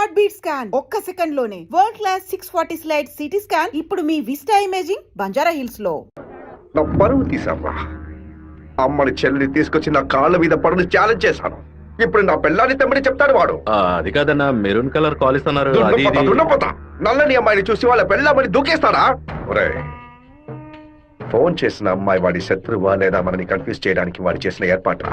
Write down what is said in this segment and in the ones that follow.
Heart beat scan ఒక్క second లోనే world class 640 slide CT scan ఇప్పుడు మీ విస్టా ఇమేజింగ్ బంజారా హిల్స్ లో. నా పరువు తీసావా? అమ్మని చెల్లి తీసుకొచ్చి నా కాళ్ళ మీద పడుని ఛాలెంజ్ చేశాను. ఇప్పుడు నా పిల్లాన్ని తెమ్మని చెప్తాడు వాడు. అది కాదన్నా, మెరూన్ కలర్ కాల్ ఇస్తున్నారు. నల్లని అమ్మాయిని చూసి వాళ్ళ పెళ్ళామని దూకేస్తాడా? ఒరే, ఫోన్ చేసిన అమ్మాయి వాడి శత్రువా లేదా మనని కన్ఫ్యూజ్ చేయడానికి వాడు చేసిన ఏర్పాటు.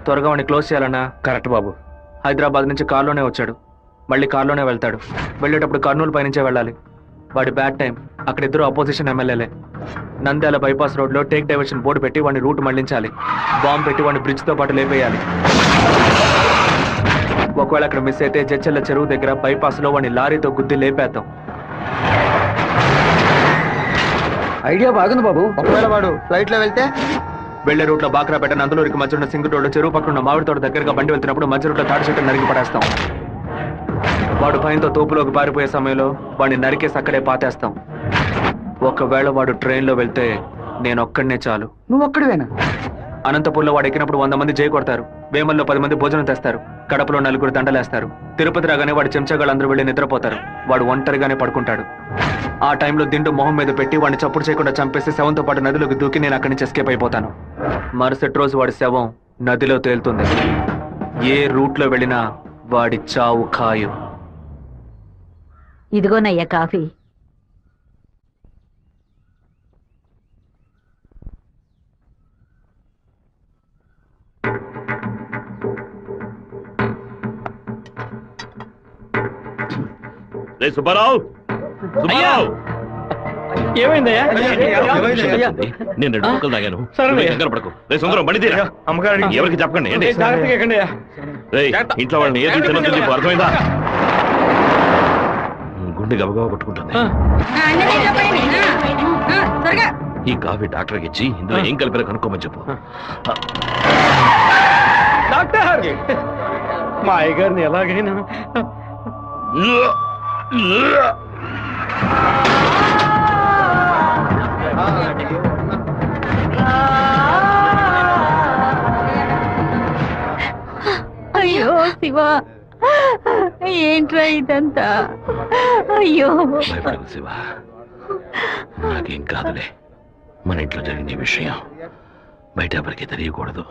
త్వరగా వాడిని క్లోజ్ చేయాలన్నా. కరెక్ట్ బాబు. హైదరాబాద్ నుంచి కార్లోనే వచ్చాడు, మళ్ళీ కార్లోనే వెళ్తాడు. వెళ్ళేటప్పుడు కర్నూలు పైనుంచే వెళ్ళాలి. వాడి బ్యాడ్ టైం. అక్కడ ఇద్దరు అపోజిషన్ ఎమ్మెల్యేలే. నంద్యాల బైపాస్ రోడ్లో టేక్ డైవర్షన్ బోర్డు పెట్టి వాడిని రూట్ మళ్లించాలి. బాంబు పెట్టి వాడిని బ్రిడ్జ్తో పాటు లేపేయాలి. ఒకవేళ అక్కడ మిస్ అయితే జడ్చెల్ల చెరువు దగ్గర బైపాస్లో వాడిని లారీతో గుద్ది లేపేద్దాం. ఐడియా బాగుంది బాబు. ఒకవేళ వాడు ఫ్లైట్ లో వెళ్తే వెళ్లే రూట్ లో బాక్రాపేట నందలూరికి మధ్య ఉన్న సింగు రోడ్డు చెరువు పక్కన ఉన్న మామిడి తోట దగ్గరగా బండి వెళ్తున్నప్పుడు మధ్య రూట్లో తాడి చెట్టు నరికి పడేస్తాం. వాడు భయంతో తోపులోకి పారిపోయే సమయంలో వాడిని నరికేసి అక్కడే పాతేస్తాం. ఒకవేళ వాడు ట్రైన్లో వెళ్తే నేను ఒక్కడనే చాలు. నువ్వు ఒక్కడివేనా? అనంతపూర్లో వాడు ఎక్కినప్పుడు 100 మంది జై కొడతారు. వేమల్లో 10 మంది భోజనం తెస్తారు. కడపలో 4 దండలేస్తారు. తిరుపతి రాగానే వాడి చెంచగాళ్ళందరూ వెళ్ళి నిద్రపోతారు. వాడు ఒంటరిగానే పడుకుంటాడు. ఆ టైంలో దిండు మొహం మీద పెట్టి వాడిని చప్పుడు చేయకుండా చంపేసి శవంతో పాటు నదిలోకి దూకి నేను అక్కడి నుంచి ఎస్కేప్ అయిపోతాను. మరుసటి రోజు వాడి శవం నదిలో తేలుతుంది. ఏ రూట్లో వెళ్ళినా వాడి చావు ఖాయం. ఇదిగోనయ్యా కాఫీ. సుబ్బారావు, ఏమైందయ్యా? నేను 2 ముక్కలు తాగాను. కంగారు పడకు. సుందరం బండి తీరా. ఎవరికి చెప్పకండి. ఇంట్లో వాళ్ళని ఏది తినొద్దు చెప్పు, అర్థమైందా? గుండె గబగబా కొట్టుకుంటుంది. ఈ కాఫీ డాక్టర్కి ఇచ్చి ఇందులో ఏం కలిపారో కనుక్కోమని చెప్పు. డాక్టర్, మా అయ్యగారిని ఎలాగైనా అయ్యో శివ, ఏంట్రా ఇదంతా? అయ్యో భయపడకు శివ, నాకేం కాదులే. మన ఇంట్లో జరిగిన విషయం బయట ఎవరికి తెలియకూడదు.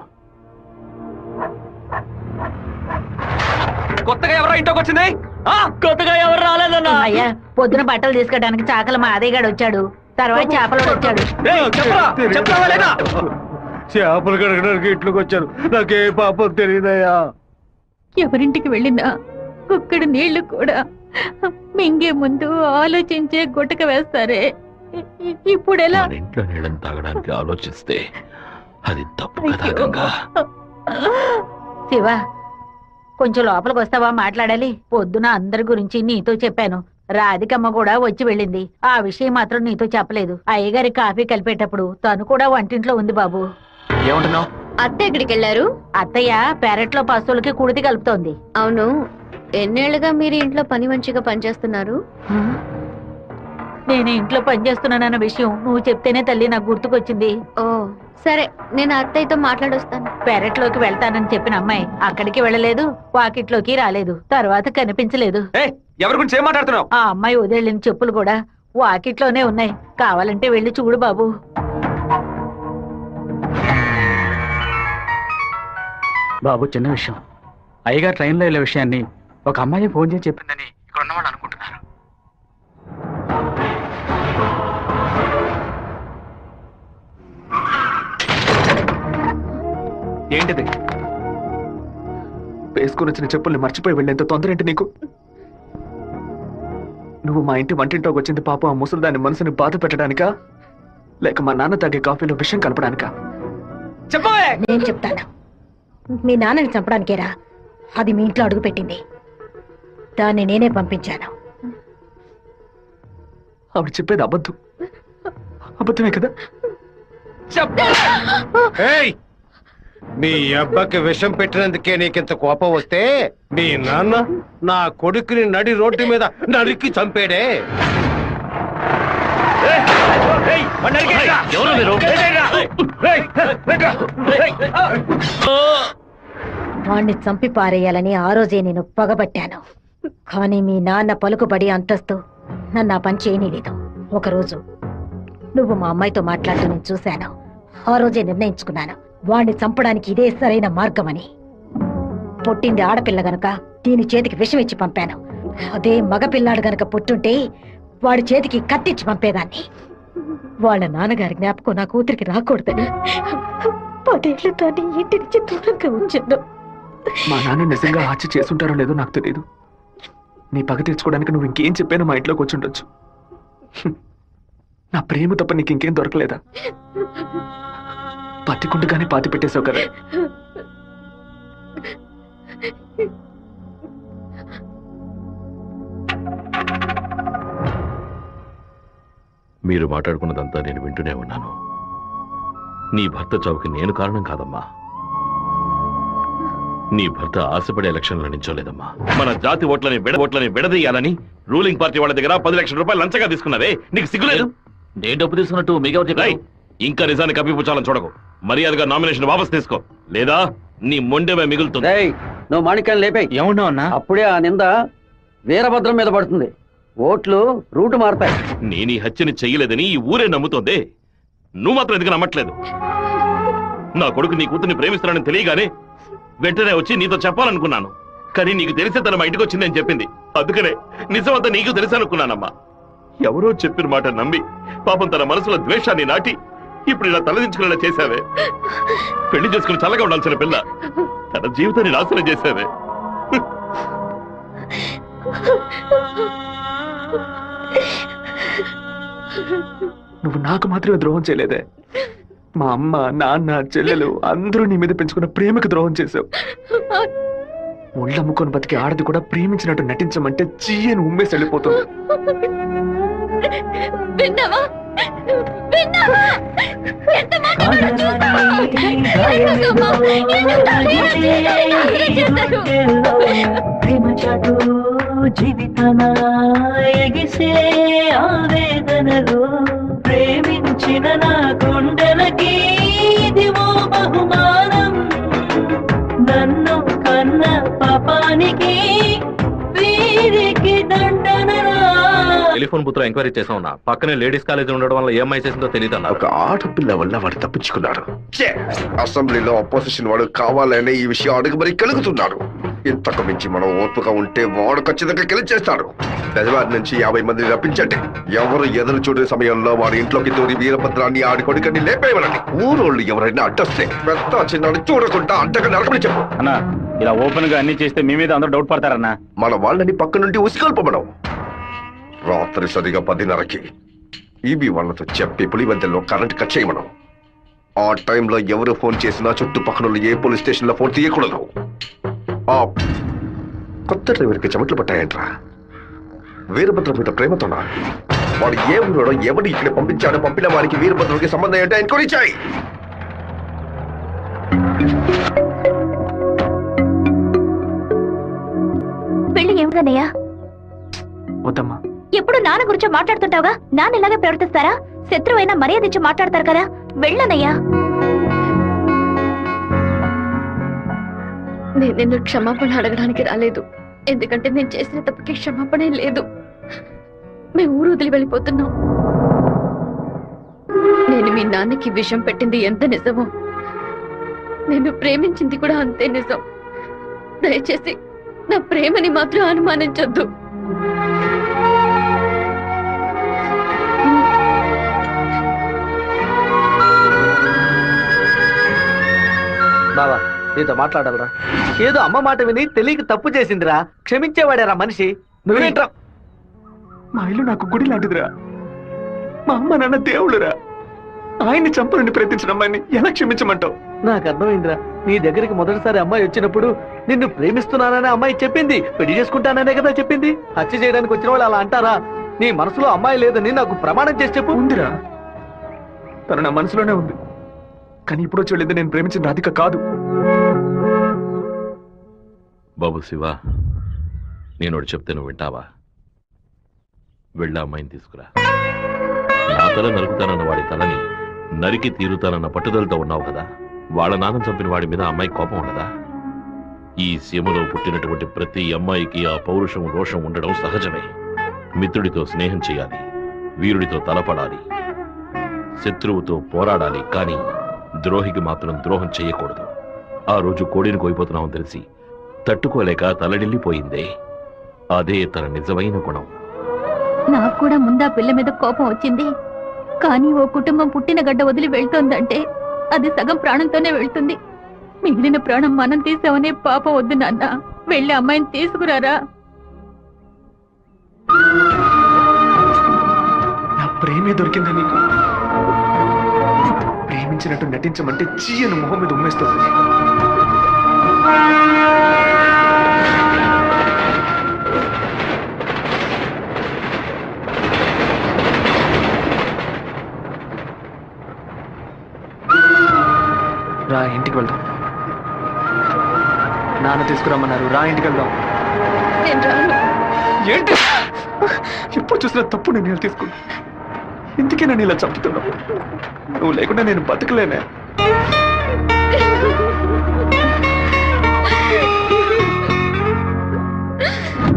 కొత్తగా ఎవరో ఇంట్లోకి వచ్చింది? కొత్తగా ఎవరు రాలేదన్నా. అయ్యా, పొద్దున బట్టలు తీసుకెళ్ళడానికి చాకల మా అదయ్యగాడు వచ్చాడు. తర్వాత చేపలు వచ్చాడు. చేపలు కడగడానికి ఇంట్లోకి వచ్చారు. నాకే పాపం తెలియదయ్యా. ఎవరింటికి వెళ్ళినా కుక్కడ నీళ్లు కూడా మింగే ముందు ఆలోచించే గుట్టక వేస్తారే. ఇప్పుడెలా? మన ఇంట్లో నీళ్ళని తాగడానికి ఆలోచిస్తే అది తప్పు కదా గంగా. శివ, కొంచెం లోపలికి వస్తావా? మాట్లాడాలి. పొద్దున అందరి గురించి నీతో చెప్పాను. రాధికమ్మ కూడా వచ్చి వెళ్ళింది. ఆ విషయం మాత్రం నీతో చెప్పలేదు. అయ్యగారి కాఫీ కలిపేటప్పుడు తను కూడా వంటింట్లో ఉంది బాబు. ఏమంటున్నావు? అత్త ఎక్కడికి వెళ్ళారు? అత్తయ్య పెరట్లో పశువులకి కుడితి కలుపుతోంది. అవును, ఎన్నేళ్లుగా మీరు ఇంట్లో పని మంచిగా పనిచేస్తున్నారు? నేను ఇంట్లో పనిచేస్తున్నానన్న విషయం నువ్వు చెప్తేనే తల్లి నాకు గుర్తుకొచ్చింది. ఓ సరే, నేను అత్తయ్యతో మాట్లాడొస్తాను. పెరట్లోకి వెళ్తానని చెప్పిన అమ్మాయి అక్కడికి వెళ్ళలేదు, వాకిట్లోకి రాలేదు, తర్వాత కనిపించలేదు. ఎవరి గురించి ఏం మాట్లాడుతున్నావు? ఆ అమ్మాయి వదిలిన చెప్పులు కూడా వాకిట్లోనే ఉన్నాయి. కావాలంటే వెళ్ళి చూడు బాబు. బాబు, చిన్న విషయం. అయ్యగారు ట్రైన్లో వెళ్ళే విషయాన్ని ఒక అమ్మాయి ఫోన్ చేసి చెప్పిందని ఇక్కడ ఉన్నవాళ్ళు అనుకుంటున్నారు. ఏంటిది? వేసుకుని వచ్చిన చెప్పుల్ని మర్చిపోయి వెళ్ళేంత తొందర ఏంటి నీకు? నువ్వు మా ఇంటి వంటింట్లోకి వచ్చింది పాప ఆ ముసలిదాని మనసుని బాధ పెట్టడానికా, లేక మా నాన్న తాగే కాఫీలో విషయం కలపడానికా? చెప్పవే. నేను చెప్తాను. మీ నాన్నని చంపడానికేరా అది మీ ఇంట్లో అడుగు పెట్టింది. దాన్ని నేనే పంపించాను. ఆవిడ చెప్పేది అబద్ధం. అబద్ధమే కదా? మీ అబ్బకి విషం పెట్టినందుకే నీకింత కోపం వస్తే మీ నాన్న నా కొడుకుని నడి రోడ్డు మీద నరికి చంపాడే. ఎవరు మీరు? వాణ్ణి చంపి పారేయాలని ఆ రోజే నేను పగబట్టాను. కానీ మీ నాన్న పలుకుబడి అంతస్తు నన్ను ఆ పని చేయనీలేదు. ఒకరోజు నువ్వు మా అమ్మాయితో మాట్లాడుతూ నేను చూశాను. ఆ రోజే నిర్ణయించుకున్నాను, వాణ్ణి చంపడానికి ఇదే సరైన మార్గమని. పుట్టింది ఆడపిల్ల గనక దీని చేతికి విషం ఇచ్చి పంపాను. అదే మగపిల్లాడు గనక పుట్టుంటే వాడి చేతికి కత్తిచ్చి పంపేదాన్ని. వాళ్ళ నాన్నగారి జ్ఞాపకం నా కూతురికి రాకూడదని 10 ఏళ్లతో ఇంటి నుంచి దూరంగా ఉంచాను. మా నాన్న నిజంగా హత్య చేసుంటారో లేదో నాకు తెలియదు. నీ పగ తీర్చుకోవడానికి నువ్వు ఇంకేం చెప్పానో మా ఇంట్లోకి వచ్చి ఉండొచ్చు. నా ప్రేమ తప్ప నీకు ఇంకేం దొరకలేదా? పత్తికుండగానే పాతి పెట్టేశావు కదా. మీరు మాట్లాడుకున్నదంతా నేను వింటూనే ఉన్నాను. నీ భర్త చావుకి నేను కారణం కాదమ్మా. నీ భర్త ఆశపడే ఎలక్షన్లో నించోలేదమ్మా. మన జాతి ఓట్లని విడదీయాలని రూలింగ్ పార్టీ వాళ్ళ దగ్గర 10 లక్షల రూపాయలు లంచగా తీసుకున్నావే, నీకు సిగ్గులేదు? నేను డబ్బు తీసుకున్నట్టు మీకు ఇంకా నిజాన్ని కప్పిపుచ్చాలని చూడకు. మర్యాదగా నామినేషన్ వాపస్ తీసుకో, లేదా నీ మొండెమే మిగులుతుంది. నువ్వు మాణిక్యాన్ని లేపే. ఏమన్నావు అన్నా? అప్పుడే ఆ నింద వీరభద్రం మీద పడుతుంది. ఓట్లు రూటు మారుతాయి. నేను ఈ హత్యని చెయ్యలేదని ఈ ఊరే నమ్ముతోంది. నువ్వు మాత్రం ఎందుకు నమ్మట్లేదు? నా కొడుకు నీ కూతుర్ని ప్రేమిస్తున్నానని తెలియగానే వెంటనే వచ్చి నీతో చెప్పాలనుకున్నాను. కానీ నీకు తెలిసే తన మా ఇంటికి వచ్చిందని చెప్పింది. అందుకనే నిజమంతా నీకు తెలుసనుకున్నానమ్మా. ఎవరో చెప్పిన మాట నమ్మి పాపం తన మనసులో ద్వేషాన్ని నాటి ఇప్పుడు ఇలా తలదించుకునేలా చేశావే. పెళ్లి చేసుకుని చల్లగా ఉండాల్సిన పిల్ల తన జీవితాన్ని నాశనం చేశావే. నువ్వు నాకు మాత్రమే ద్రోహం చేయలేదే, మా అమ్మ, నాన్న, చెల్లెలు అందరూ నీ మీద పెంచుకున్న ప్రేమకు ద్రోహం చేశావు. ఒళ్ళమ్ముకొని బతికి ఆడది కూడా ప్రేమించినట్టు నటించమంటే చీయని ఉమ్మేసి వెళ్ళిపోతుంది. జీవితన ఎగిసే ఆవేదనలో ప్రేమించిన నా గుండెలకి ఇదివో బహుమానం. నన్ను కన్న పాపానికి వీరికి దండనరా. టెలిఫోన్ బూత్ లో ఎంక్వైరీ చేసా ఉన్నా. పక్కనే లేడీస్ కాలేజ్ ఉండడం వల్ల ఏం చేసిందో తెలియదు అన్న. ఒక ఆడపిల్ల వల్ల వాడు తప్పించుకున్నాడు. అసెంబ్లీలో అపోజిషన్ వాడు కావాలనే ఈ విషయం అడుగు మరి కలుగుతున్నాడు. ఇంతకు మించి మనం ఓర్పుగా ఉంటే వాడు ఖచ్చితంగా గెలిచేస్తాడు. బెజవారి నుంచి 50 మందిని రప్పించండి. ఎవరు ఎదురు చూడే సమయంలో వాడి ఇంట్లోకి దూరి వీరభద్రాన్ని ఆడి కొడుకని లేపేయమనండి. ఊరోళ్ళు ఎవరైనా అడ్డొస్తే పెద్ద చిన్నాడు చూడకుండా అడ్డగా నరకమని చెప్పు. అన్నా, ఇలా ఓపెన్ గా అన్ని చేస్తే మీ మీద అందరూ డౌట్ పడతారన్నా. మన వాళ్ళని పక్క నుండి ఉసిగొల్పమనం. రాత్రి సరిగా 10:30కి ఈబీ వాళ్ళతో చెప్పి పులివెందుల్లో కరెంట్ కట్ చేయమనం. ఆ టైంలో ఎవరు ఫోన్ చేసినా చుట్టుపక్కల ఏ పోలీస్ స్టేషన్ లో ఫోన్ తీయకూడదు. ఆ కొత్త డ్రైవర్కి చెమట్లు పట్టాయంట్రా. వీరభద్రం మీద ప్రేమతోనా? వాడు ఏ ఊరోడో ఎవడు ఇక్కడ పంపించాడో పంపిన వారికి వీరభద్రుడికి సంబంధం ఏంటో ఎంక్వైరీ చేయి. పెళ్లి ఏమిటన్నయ్యా? వద్దమ్మా. ఎప్పుడు నాన్న గురించి మాట్లాడుతుంటావుగా, నాన్న ఇలాగే ప్రవర్తిస్తారా? శత్రువైనా మర్యాద ఇచ్చి మాట్లాడతారు కదా, వెళ్ళనయ్యా. నేను నిన్ను క్షమాపణ అడగడానికి రాలేదు. ఎందుకంటే నేను చేసిన తప్పుకి క్షమాపణ లేదు. మేము ఊరు వదిలి వెళ్ళిపోతున్నాం. నేను మీ నాన్నకి విషం పెట్టింది ఎంత నిజమో, నేను ప్రేమించింది కూడా అంతే నిజం. దయచేసి నా ప్రేమని మాత్రం అనుమానించొద్దు. బావా, నీతో మాట్లాడాలరా. ఏదో అమ్మ మాట విని తెలియక తప్పు చేసిందిరా. క్షమించేవాడేరా మనిషి. నువ్వేంట్రా? మా ఇల్లు నాకు గుడి లాంటిదిరా. మా అమ్మ నాన్న దేవుడురా. ఆయన్ని చంపాలని ప్రయత్నించిన అమ్మాయిని ఎలా క్షమించమంటావు? నాకు అర్థమైందిరా. నీ దగ్గరికి మొదటిసారి అమ్మాయి వచ్చినప్పుడు నిన్ను ప్రేమిస్తున్నాననే అమ్మాయి చెప్పింది. పెళ్లి చేసుకుంటాననే కదా చెప్పింది. హత్య చేయడానికి వచ్చిన వాళ్ళు అలా అంటారా? నీ మనసులో అమ్మాయి లేదని నాకు ప్రమాణం చేసి చెప్పు. ఉందిరా, తను నా మనసులోనే ఉంది. కానీ ఇప్పుడు వచ్చి వెళ్ళింది నేను ప్రేమించిన రాధిక కాదు. బాబు శివ, నేను చెప్తే నువ్వు వింటావా? వెళ్ళి అమ్మాయిని తీసుకురా. నా తల నరుకుతానన్న వాడి తలని నరికి తీరుతానన్న పట్టుదలతో ఉన్నావు కదా. వాళ్ళ నాన్న చంపిన వాడి మీద అమ్మాయి కోపం ఉండదా? ఈ సీమలో పుట్టినటువంటి ప్రతి అమ్మాయికి ఆ పౌరుషం రోషం ఉండడం సహజమే. మిత్రుడితో స్నేహం చేయాలి, వీరుడితో తలపడాలి, శత్రువుతో పోరాడాలి, కానీ ద్రోహికి మాత్రం ద్రోహం చేయకూడదు. ఆ రోజు కోడిని కోయిపోతున్నామని తెలిసి తట్టుకోలేక తలడిల్లిపోయిందే, అదే తన నిజమైన గుణం. నాకు కూడా ముందా పిల్ల మీద కోపం వచ్చింది. కానీ ఓ కుటుంబం పుట్టిన గడ్డ వదిలి వెళ్తోందంటే అది సగం ప్రాణంతోనే వెళ్తుంది. మిగిలిన ప్రాణం మనం తీసామనే పాపం వద్దు నాన్న. వెళ్ళి అమ్మాయిని తీసుకురారా. నా ప్రేమే దొరికిందా నీకు? ప్రేమించినట్టు నటించమంటే చీయను మొహం మీద ఉమ్మేస్తుంది. రా ఇంటికి వెళ్దాం. నాన్న తీసుకురమ్మన్నారు, రా ఇంటికి వెళ్దాం. ఏంటి ఎప్పుడు చూసినా తప్పు నేను తీసుకున్నా. ఇందుకే నన్ను ఇలా చంపుతున్నావు. నువ్వు లేకుండా నేను బతకలేనే.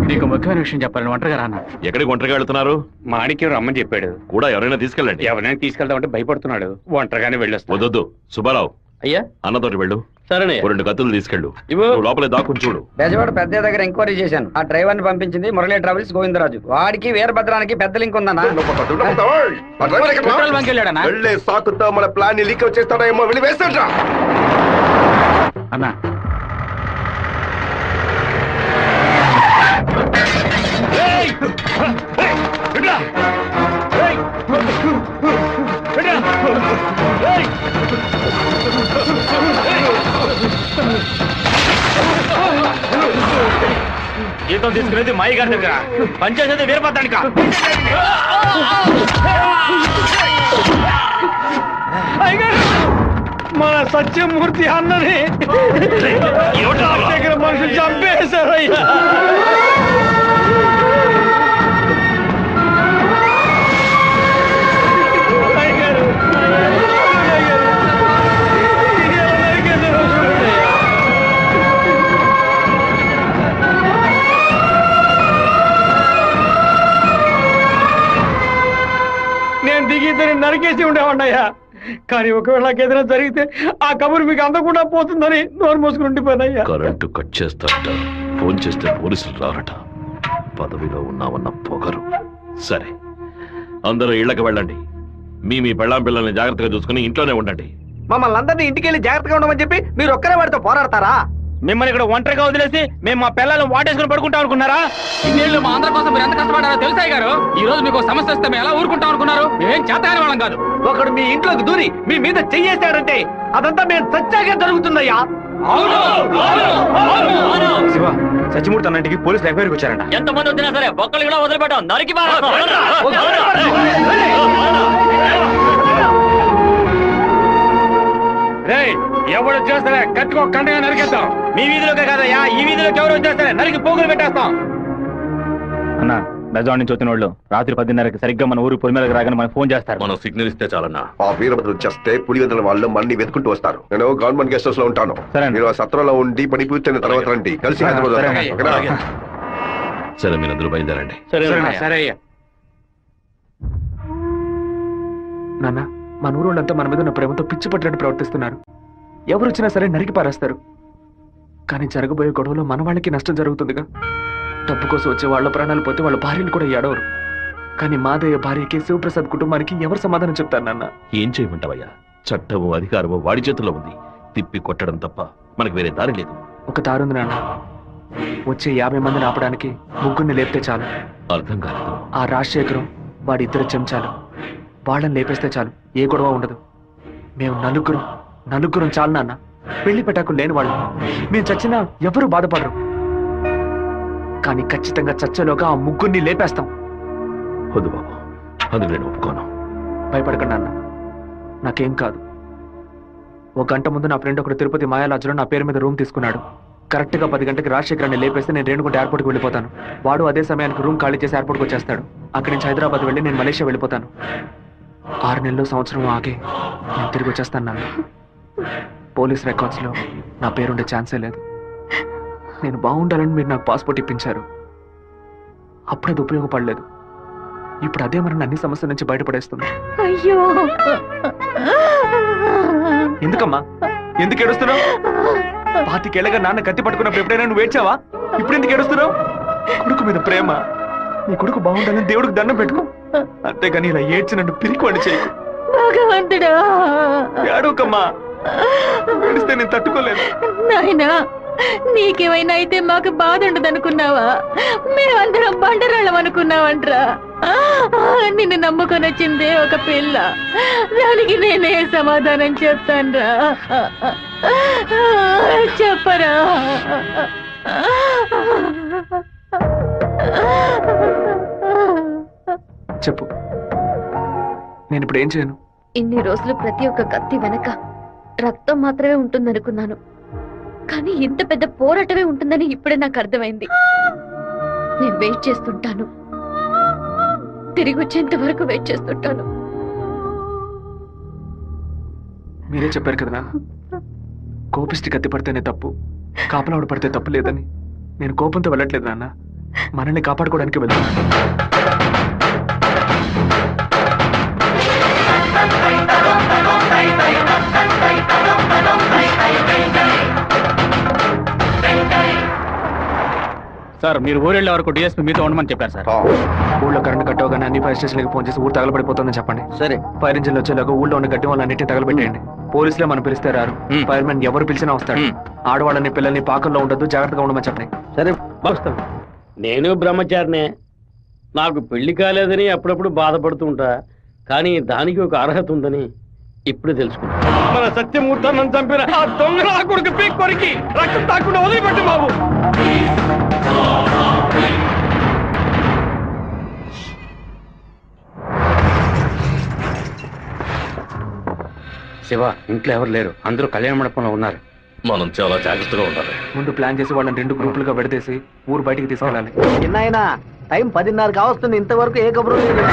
నీకు ముఖ్యమైన విషయం చెప్పాలని ఒంటరిగా రానా? ఎక్కడికి ఒంటరిగా వెళ్తున్నారు? మాణిక్యం రమ్మని చెప్పాడు. కూడా ఎవరైనా తీసుకెళ్ళండి. ఎవరైనా తీసుకెళ్దామంటే భయపడుతున్నాడు. ఒంటరిగానే వెళ్ళొస్తా. వద్దొద్దు సుబ్బారావు, అయ్యా అన్నతోటి వెళ్ళు. సరేనే. 2 కత్తులు తీసుకెళ్ళు. నువ్వు లోపలే దాక్కుని చూడు. బెజవాడ పెద్ద దగ్గర ఎంక్వైరీ చేశాను. ఆ డ్రైవర్ ని పంపించింది మురళీ ట్రావెల్స్ గోవిందరాజు. వాడికి వీరభద్రానికి పెద్ద లింక్ ఉందన్నా. వెళ్ళే సాకుతో మన ప్లాన్ లీక్ చేస్తాడా ఏమో, వెళ్ళి వేస్తాడ్రా. అన్నా జీతం తీసుకునేది మాయి గారి దగ్గర, పనిచేసేది వీరభద్రానిక. మన సత్యమూర్తి అన్నని దగ్గర మనుషులు చంపేశారయ్యా. నేను దిగి నరికేసి ఉండేవాడినయ్యా. కానీ ఒకవేళ నాకు ఏదైనా జరిగితే ఆ కబురు మీకు అందకుండా పోతుందని నోరు మూసుకుని ఉండిపోయినయ్యా. కరెంటు కట్ చేస్తారట, ఫోన్ చేస్తే పోలీసులు రారట. పదవిలో ఉన్నామన్న పొగరు. సరే, అందరూ ఇళ్లకు వెళ్ళండి. మీ పెళ్ళాం పిల్లల్ని జాగ్రత్తగా చూసుకుని ఇంట్లోనే ఉండండి. మమ్మల్ని అందరినీ ఇంటికి వెళ్ళి జాగ్రత్తగా ఉండమని చెప్పి మీరు ఒక్కరే వాడితో పోరాడతారా? మిమ్మల్ని ఇక్కడ ఒంటరిగా వదిలేసి మేము మా పిల్లలను వాటేసుకుని పడుకుంటాం అనుకున్నారా? ఇన్నేళ్ళు మా అందరి కోసం మీరు ఎంత కష్టపడారో తెలుసాయి గారు. ఈ రోజు మీకు సమస్య వస్తే మేము ఎలా ఊరుకుంటాం అనుకున్నారు? మేమేం చేతగాని వాళ్ళం కాదు. ఒకడు మీ ఇంట్లోకి దూరి మీ మీద చెయ్యేశాడంటే అదంతా మేము సత్యాగా జరుగుతుందయ్యా. శివ, సత్యమూర్తి అన్నింటికి పోలీసులు ఎంక్వైరీకి వచ్చారంట. ఎంతమంది వచ్చినా సరే ఒక్కళ్ళు కూడా వదిలిపెట్టాం. నరికి ఎవరు వచ్చేస్తారే కట్టుకో కంటగా నరికేస్తాం. మీ వీధిలోకే కాదయ్యా, ఈ వీధిలోకి ఎవరు వచ్చేస్తారే నరికి పోగులు పెట్టేస్తాం. అన్న, బెజవాడ నుంచి వచ్చిన వాళ్ళు రాత్రి 10:30కి సరిగ్గా మన ఊరు పొలిమేరకు రాగానే మనకు ఫోన్ చేస్తారు. మనం సిగ్నల్ ఇస్తే చాలన్నా. ఆ వీరభద్రుడు చేస్తే పులివెందుల వాళ్ళు మన్ని వెతుకుంటూ వస్తారు. నేను గవర్నమెంట్ గెస్ట్ హౌస్ లో ఉంటాను. సరే. మీరు ఆ సత్రంలో ఉండి పని పూర్తయిన తర్వాత రండి. కలిసి హైదరాబాద్ వస్తాం. ఓకేనా? సరే, మీరందరూ బయలుదేరండి. సరే అయ్యా. నాన్న, మన ఊరు వాళ్ళంతా మన మీద ఉన్న ప్రేమతో పిచ్చి పట్టినట్టు ప్రవర్తిస్తున్నారు. ఎవరు వచ్చినా సరే నరికి పారేస్తారు. కానీ జరగబోయే గొడవలో మన వాళ్ళకి నష్టం జరుగుతుందిగా. డబ్బు కోసం వచ్చే వాళ్ళ ప్రాణాలు పోతే వాళ్ళ భార్యలు కూడా ఏడవరు. కానీ మాదయ్య భార్యకి శివప్రసాద్ కుటుంబానికి ఎవరు సమాధానం చెప్తారు నాన్న? ఏం చేయమంటావయ్యా? చట్టము అధికారము వాడి చేతుల్లో ఉంది. తిప్పి కొట్టడం తప్ప మనకు వేరే దారి లేదు. ఒక దారుంది నాన్న. వచ్చే 50 మందిని ఆపడానికి ముగ్గురిని లేపితే చాలు. అర్థం కాలేదు. ఆ రాజశేఖరం వాడి 2 చెంచాలు వాళ్ళని లేపేస్తే చాలు, ఏ గొడవ ఉండదు. మేము నలుగురం చాలు నాన్న. పెళ్లి పెట్టాకులు లేని వాళ్ళు. మేము చచ్చినా ఎవరు బాధపడరు. కానీ ఖచ్చితంగా చచ్చేలోగా ఆ ముగ్గురిని లేపేస్తాం. వద్దు బాబు, అందుకు నేను ఒప్పుకోను. భయపడకండి నాన్న, నాకేం కాదు. 1 గంట ముందు నా ఫ్రెండ్ ఒకడు తిరుపతి మాయాలాజ్లో నా పేరు మీద రూమ్ తీసుకున్నాడు. కరెక్ట్ గా 10 గంటకి రాజశేఖరాన్ని లేపేస్తే నేను రేణుగుంట ఎయిర్పోర్ట్కి వెళ్ళిపోతాను. వాడు అదే సమయానికి రూమ్ ఖాళీ చేసి ఎయిర్పోర్ట్కి వచ్చేస్తాడు. అక్కడి నుంచి హైదరాబాద్ వెళ్ళి నేను మలేషియా వెళ్ళిపోతాను. 6 నెలలు సంవత్సరం ఆగి నేను తిరిగి వచ్చేస్తాను నాన్న. పోలీస్ రికార్డ్స్లో నా పేరుండే ఛాన్సే లేదు. నేను బాగుండాలని మీరు నాకు పాస్పోర్ట్ ఇప్పించారు. అప్పుడు అది ఉపయోగపడలేదు. ఇప్పుడు అదే మరి అన్ని సమస్యల నుంచి బయటపడేస్తుంది. అయ్యో ఎందుకమ్మా ఎందుకు ఏడుస్తున్నావు? 25 ఏళ్ళగా నాన్న కత్తి పట్టుకున్నప్పుడు ఎప్పుడైనా నువ్వు ఏడ్చావా? ఇప్పుడు ఎందుకు ఏడుస్తున్నావు? కొడుకు మీద ప్రేమ. నీ కొడుకు బాగుండాలని దేవుడికి దండం పెట్టుకో. అంతేగాని ఇలా ఏడ్చి నన్ను పిరికివాడి చేయకు. భగవంతుడా, ఏడవకమ్మా. ఏడిస్తే నేను తట్టుకోలేను. నాయనా, నీకేమైనా అయితే మాకు బాధ ఉండదనుకున్నావా? మేమందరం బండరాళ్ళం అనుకున్నావంట్రా. నిన్ను నమ్ముకొని వచ్చిందే ఒక పిల్ల. దానికి నేనే సమాధానం చెప్తాన్రా. చెప్పరా? చెప్పు, నేను ఇప్పుడు ఏం చేయను? ఇన్ని రోజులు ప్రతి ఒక్క కత్తి వెనక రక్తం మాత్రమే ఉంటుందనుకున్నాను. కానీ ఇంత పెద్ద పోరాటమే ఉంటుందని ఇప్పుడే నాకు అర్థమైంది. నేను వెయిట్ చేస్తుంటాను. తిరిగి వచ్చేంత వరకు వెయిట్ చేస్తుంటాను. మీరే చెప్పారు కదా నాన్న, కోపిష్టి కత్తి పడితేనే తప్పు, కాపలావిడ పడితే తప్పు లేదని. నేను కోపంతో వెళ్ళట్లేదు నాన్న, మనల్ని కాపాడుకోవడానికి వెళ్తున్నాను. సార్, మీరు ఊరెళ్ళే వరకు డిఎస్పీ మీతో ఉండమని చెప్పారు సార్. ఊళ్ళో కరెంట్ కట్ అవగానే అన్ని ఫైర్ స్టేషన్లకు ఫోన్ చేసి ఊరు తగలబడిపోతుందని చెప్పండి. సరే. ఫైర్ ఇంజిన్లు వచ్చేలాగా ఊళ్ళో ఉన్న గడ్డి వాళ్ళన్నింటినీ తగలబెట్టేయండి. పోలీసులే మనం పిలిస్తే రారు. ఫైర్ మ్యాన్ ఎవరు పిలిచినా వస్తాడు. ఆడవాళ్ళని పిల్లల్ని పాకల్లో ఉండొద్దు, జాగ్రత్తగా ఉండమని చెప్పండి. సరే వస్తాను. నేను బ్రహ్మచారినే. నాకు పెళ్లి కాలేదని అప్పుడప్పుడు బాధపడుతూ ఉంటా. కానీ దానికి ఒక అర్హత ఉందని ఇప్పుడు తెలుసుకున్నా. మన సత్యమూర్తాన్ని చంపిన ఆ దొంగ కొడుకు పీక్ కొరికి రక్తం తాకుండా వదిలిపెట్టు బాబు. శివ, ఇంట్లో ఎవరు లేరు. అందరూ కళ్యాణ మండపంలో ఉన్నారు. మనం చాలా జాగ్రత్తగా ఉండాలి. ముందు ప్లాన్ చేసి వాళ్ళని 2 గ్రూపులుగా విడదీసి ఊరు బయటికి తీసుకెళ్ళాలి. చిన్నాయన, టైం 10:30 కావస్తుంది. ఇంతవరకు ఏ కబురు లేదు.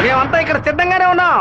మేమంతా ఇక్కడ సిద్ధంగానే ఉన్నాం.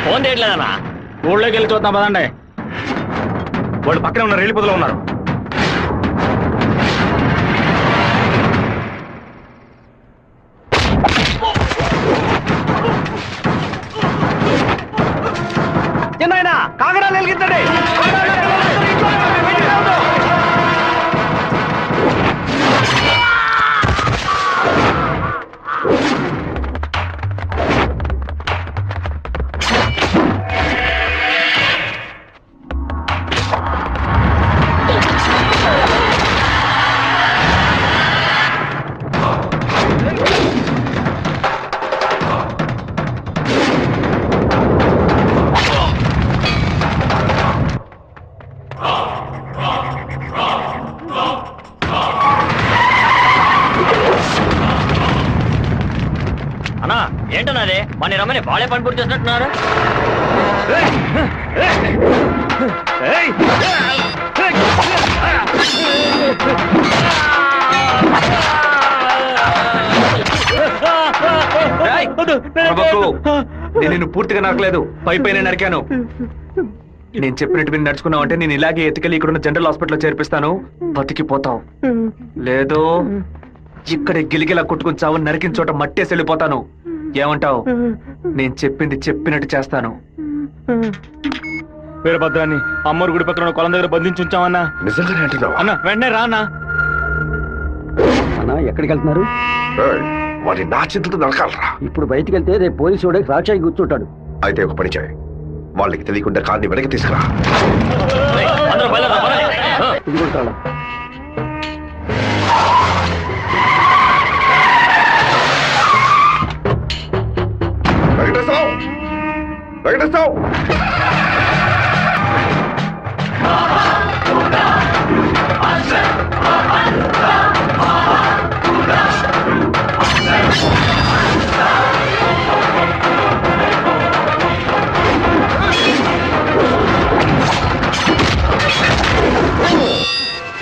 ఫోన్ చేయట్లేదన్నా. ఊళ్ళోకి వెళ్ళి చూద్దాం పదండి. వాళ్ళు పక్కనే ఉన్న రైలు పొదలో ఉన్నారు. చిన్నాయన, కాగడాలు వెలిగించండి. ఏంటన్నది మన రమ్మని వాళ్ళే పని పూర్తి చేస్తున్నట్టున్నారు. నేను నిన్ను పూర్తిగా నరకలేదు, పైపైన నరికాను. నేను చెప్పినట్టు మీరు నడుచుకున్నావు అంటే నేను ఇలాగే ఎత్తుకెళ్ళి ఇక్కడున్న జనరల్ హాస్పిటల్లో చేర్పిస్తాను, బతికిపోతావు. లేదో ఇక్కడే గిలిగిలా కొట్టుకుని చావు, నరికిన చోట మట్టేసి వెళ్ళిపోతాను. ఏమంటావు? నేను చెప్పింది చెప్పినట్టు చేస్తాను. వీరభద్రాన్ని అమ్మోరు గుడి పక్కన కొలం దగ్గర బంధించి ఉంచామన్నా. నిజంగానే అంటున్నావా? అన్న వెంటనే రా అన్నా. అన్నా ఎక్కడికి వెళ్తున్నారు? వాడి నా చేతులతో నరకాలరా. ఇప్పుడు బయటికి వెళ్తే రేపు పోలీసు వాడే సాక్షి కూర్చుంటాడు. అయితే ఒక పని చేయి, వాళ్ళకి తెలియకుండా కార్ని వెనక్కి తీసుకురా. ఇదిగోంటాడా వెంకటేశ్వరరావు, వెంకటేశ్వరరావు,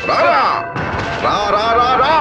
రారా, రా రా రా రా.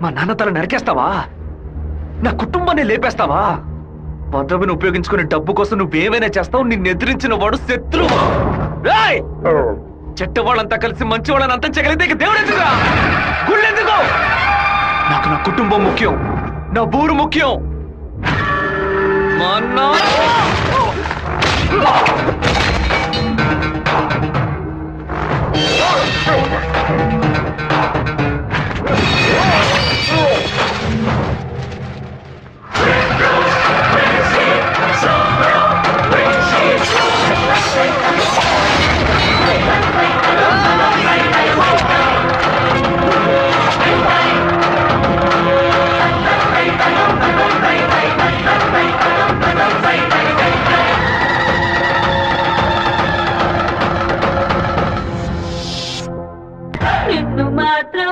మా నాన్న తల నరికేస్తావా? నా కుటుంబాన్ని లేపేస్తావా? పదవిని ఉపయోగించుకునే డబ్బు కోసం నువ్వేమైనా చేస్తావు. నిన్ను ఎదిరించిన వాడు శత్రువు. చెట్ట వాళ్ళంతా కలిసి మంచి వాళ్ళని అంతం చేయగలిగితే దేవుడు ఎందుకురా? గుళ్ళెందుకు? నాకు నా కుటుంబం ముఖ్యం, నా ఊరు ముఖ్యం. మా అన్న నిన్ను మాత్రం